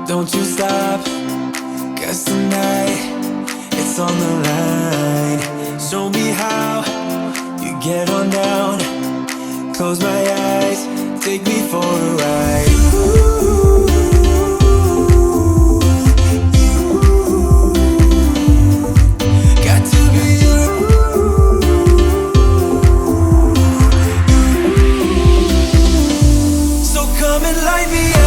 Don't you stop, 'cause tonight it's on the line. Show me how you get on down. Close my eyes, take me for a ride. Got to be you. So come and light me up.